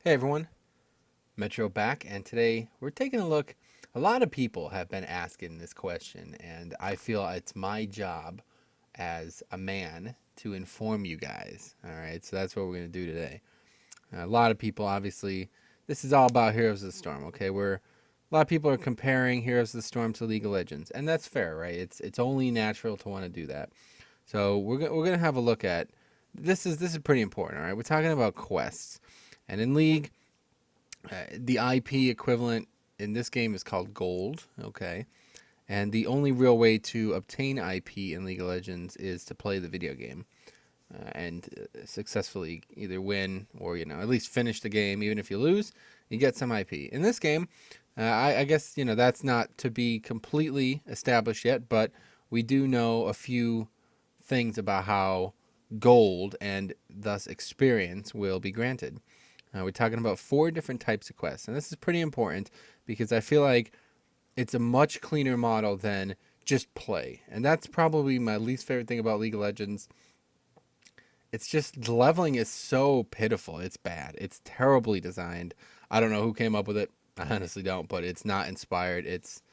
Hey everyone, Metro back, and today we're taking a look. A lot of people have been asking this question, and I feel it's my job as a man to inform you guys. All right, so that's what we're going to do today. A lot of people, obviously, this is all about Heroes of the Storm. Okay, where a lot of people are comparing Heroes of the Storm to League of Legends, and that's fair, right? It's only natural to want to do that. So we're gonna have a look at this is pretty important. All right, we're talking about quests, and in League the IP equivalent in this game is called gold, okay? And the only real way to obtain IP in League of Legends is to play the video game and successfully either win or, at least finish the game. Even if you lose, you get some IP. In this game, I guess, that's not to be completely established yet, but we do know a few things about how gold and thus experience will be granted. We're talking about 4 different types of quests, and this is pretty important because I feel like it's a much cleaner model than just play. And that's probably my least favorite thing about League of Legends. It's just the leveling is so pitiful. It's bad. It's terribly designed. I don't know who came up with it. I honestly don't, but it's not inspired. It's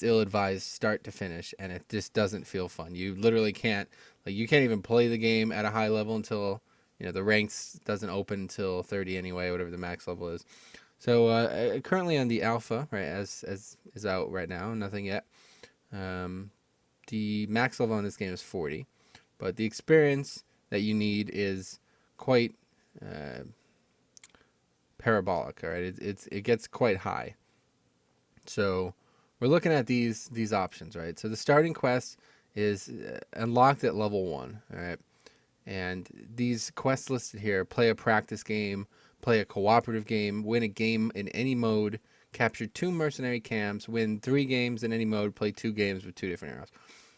ill-advised start to finish, and it just doesn't feel fun. You literally can't, like, you can't even play the game at a high level until the ranks doesn't open until 30 anyway, whatever the max level is. So currently on the alpha, right, as is out right now, nothing yet. um, the max level on this game is 40, but the experience that you need is quite uh, parabolic. All right, it gets quite high. So we're looking at these options, right? So the starting quest is unlocked at level 1, all right? And these quests listed here: play a practice game, play a cooperative game, win a game in any mode, capture 2 mercenary camps, win 3 games in any mode, play 2 games with 2 different heroes.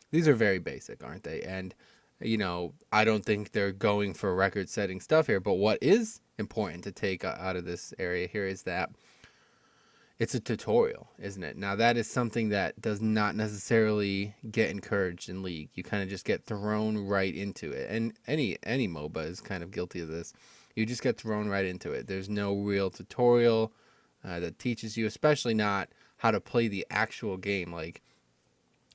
These are very basic, aren't they? And I don't think they're going for record-setting stuff here, but what is important to take out of this area here is that it's a tutorial, isn't it? Now that is something that does not necessarily get encouraged in League. You kind of just get thrown right into it, and any MOBA is kind of guilty of this. You just get thrown right into it. There's no real tutorial that teaches you, especially not how to play the actual game. Like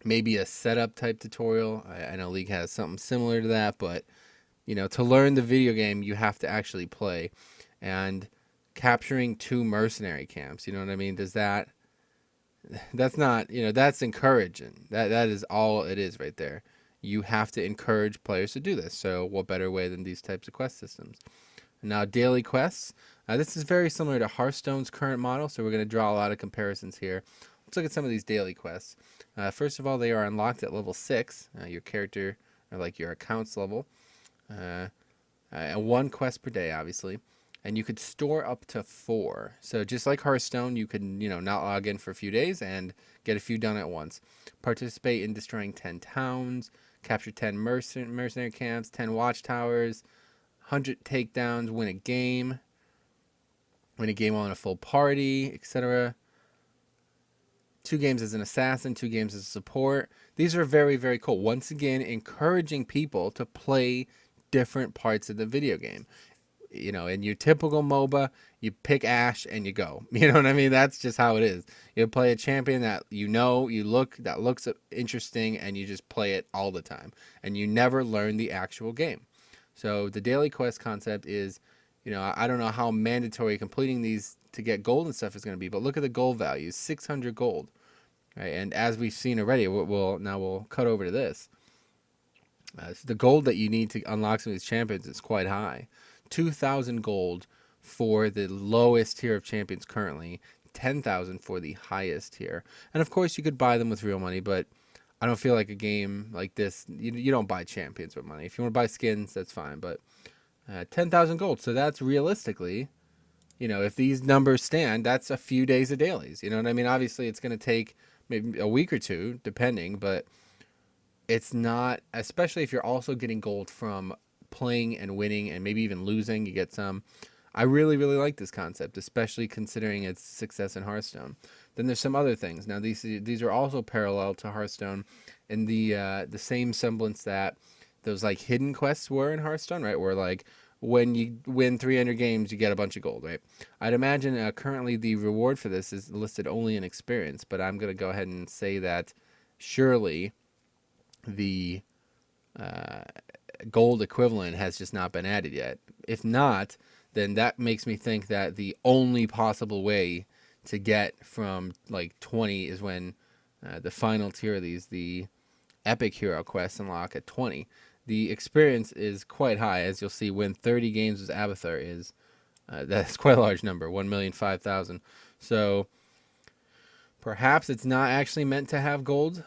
maybe a setup type tutorial. I know League has something similar to that, but to learn the video game, you have to actually play. And capturing 2 mercenary camps, you know what I mean? That's not, that's encouraging. That is all it is right there. You have to encourage players to do this. So what better way than these types of quest systems? Now, daily quests. This is very similar to Hearthstone's current model, so we're going to draw a lot of comparisons here. Let's look at some of these daily quests. First of all, they are unlocked at level 6. Your character, or like your account's level. And 1 quest per day, obviously. And you could store up to 4. So just like Hearthstone, you could, not log in for a few days and get a few done at once. Participate in destroying 10 towns, capture 10 mercenary camps, 10 watchtowers, 100 takedowns, win a game on a full party, etc. 2 games as an assassin, 2 games as a support. These are very, very cool. Once again, encouraging people to play different parts of the video game. In your typical MOBA, you pick Ashe and you go. You know what I mean? That's just how it is. You play a champion that that looks interesting, and you just play it all the time, and you never learn the actual game. So the daily quest concept is, I don't know how mandatory completing these to get gold and stuff is going to be, but look at the gold values: 600 gold, right? And as we've seen already, we'll cut over to this. So the gold that you need to unlock some of these champions is quite high. 2,000 gold for the lowest tier of champions currently, 10,000 for the highest tier. And of course, you could buy them with real money, but I don't feel like a game like this, you don't buy champions with money. If you want to buy skins, that's fine, but 10,000 gold. So that's realistically, if these numbers stand, that's a few days of dailies. You know what I mean? Obviously, it's going to take maybe a week or 2, depending, but it's not, especially if you're also getting gold from playing and winning and maybe even losing, you get some. I really, really like this concept, especially considering its success in Hearthstone. Then there's some other things. Now these are also parallel to Hearthstone in the same semblance that those like hidden quests were in Hearthstone, right? Where like, when you win 300 games, you get a bunch of gold, right? I'd imagine currently the reward for this is listed only in experience, but I'm going to go ahead and say that surely the uh, gold equivalent has just not been added yet. If not, then that makes me think that the only possible way to get from like 20 is when the final tier of these, the epic hero quests, unlock at 20. The experience is quite high, as you'll see. Win 30 games with Abathur is that's quite a large number, 1,005,000. So perhaps it's not actually meant to have gold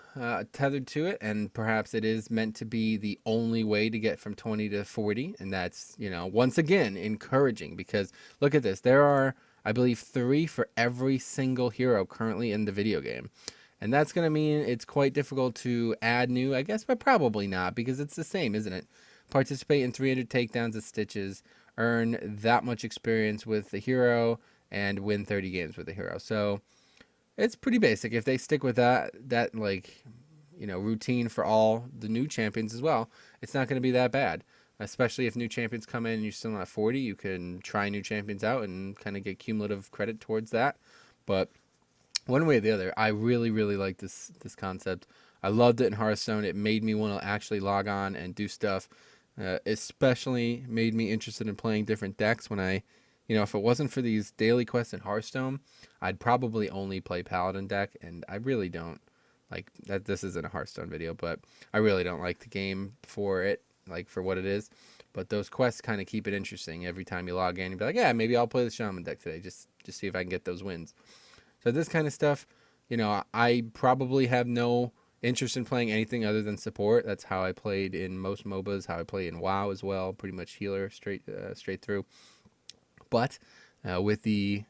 tethered to it, and perhaps it is meant to be the only way to get from 20 to 40. And that's, once again, encouraging, because look at this. There are, I believe, 3 for every single hero currently in the video game. And that's going to mean it's quite difficult to add new, I guess, but probably not, because it's the same, isn't it? Participate in 300 takedowns of Stitches, earn that much experience with the hero, and win 30 games with the hero. So it's pretty basic. If they stick with that like, routine for all the new champions as well, it's not going to be that bad. Especially if new champions come in and you're still not 40, you can try new champions out and kind of get cumulative credit towards that. But one way or the other, I really, really like this concept. I loved it in Hearthstone. It made me want to actually log on and do stuff. Especially made me interested in playing different decks when if it wasn't for these daily quests in Hearthstone, I'd probably only play Paladin deck, and I really don't like that. This isn't a Hearthstone video, but I really don't like the game for it, like for what it is. But those quests kind of keep it interesting. Every time you log in, you'd be like, yeah, maybe I'll play the Shaman deck today, just see if I can get those wins. So this kind of stuff, I probably have no interest in playing anything other than support. That's how I played in most MOBAs, how I play in WoW as well, pretty much healer straight through. But with the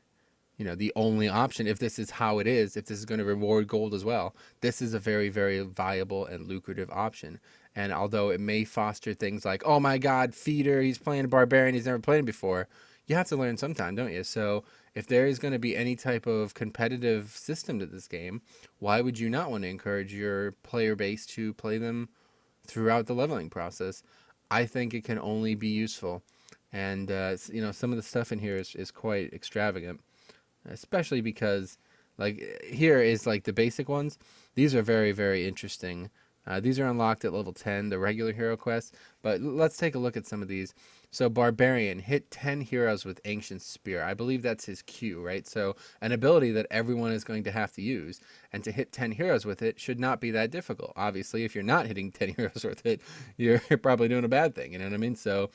only option, if this is how it is, if this is going to reward gold as well, this is a very, very viable and lucrative option. And although it may foster things like, oh my God, feeder, he's playing a barbarian he's never played before, you have to learn sometime, don't you? So if there is going to be any type of competitive system to this game, why would you not want to encourage your player base to play them throughout the leveling process? I think it can only be useful. And, some of the stuff in here is quite extravagant, especially because, like, here is like the basic ones. These are very, very interesting. These are unlocked at level 10, the regular hero quests. But let's take a look at some of these. So Barbarian, hit 10 heroes with Ancient Spear. I believe that's his Q, right? So an ability that everyone is going to have to use. And to hit 10 heroes with it should not be that difficult. Obviously, if you're not hitting 10 heroes with it, you're probably doing a bad thing. You know what I mean? So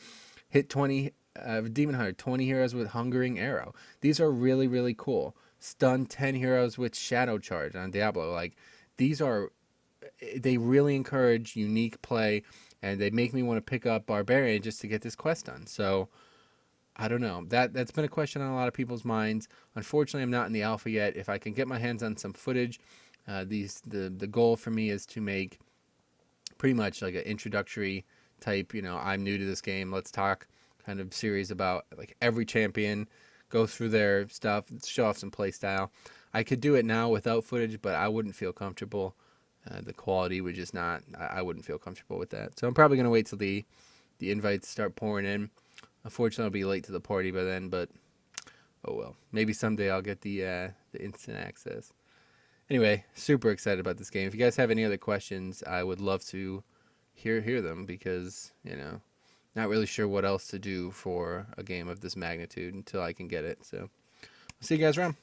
hit 20, Demon Hunter, 20 heroes with Hungering Arrow. These are really, really cool. Stun 10 heroes with Shadow Charge on Diablo. Like, they really encourage unique play, and they make me want to pick up Barbarian just to get this quest done. So I don't know. That's been a question on a lot of people's minds. Unfortunately, I'm not in the alpha yet. If I can get my hands on some footage, the goal for me is to make pretty much like an introductory type, I'm new to this game, let's talk kind of series about like every champion, go through their stuff, show off some play style. I could do it now without footage, but I wouldn't feel comfortable. The quality would just not, I wouldn't feel comfortable with that. So I'm probably going to wait till the invites start pouring in. Unfortunately, I'll be late to the party by then, but oh well. Maybe someday I'll get the instant access. Anyway, super excited about this game. If you guys have any other questions, I would love to hear them, because, not really sure what else to do for a game of this magnitude until I can get it. So, I'll see you guys around.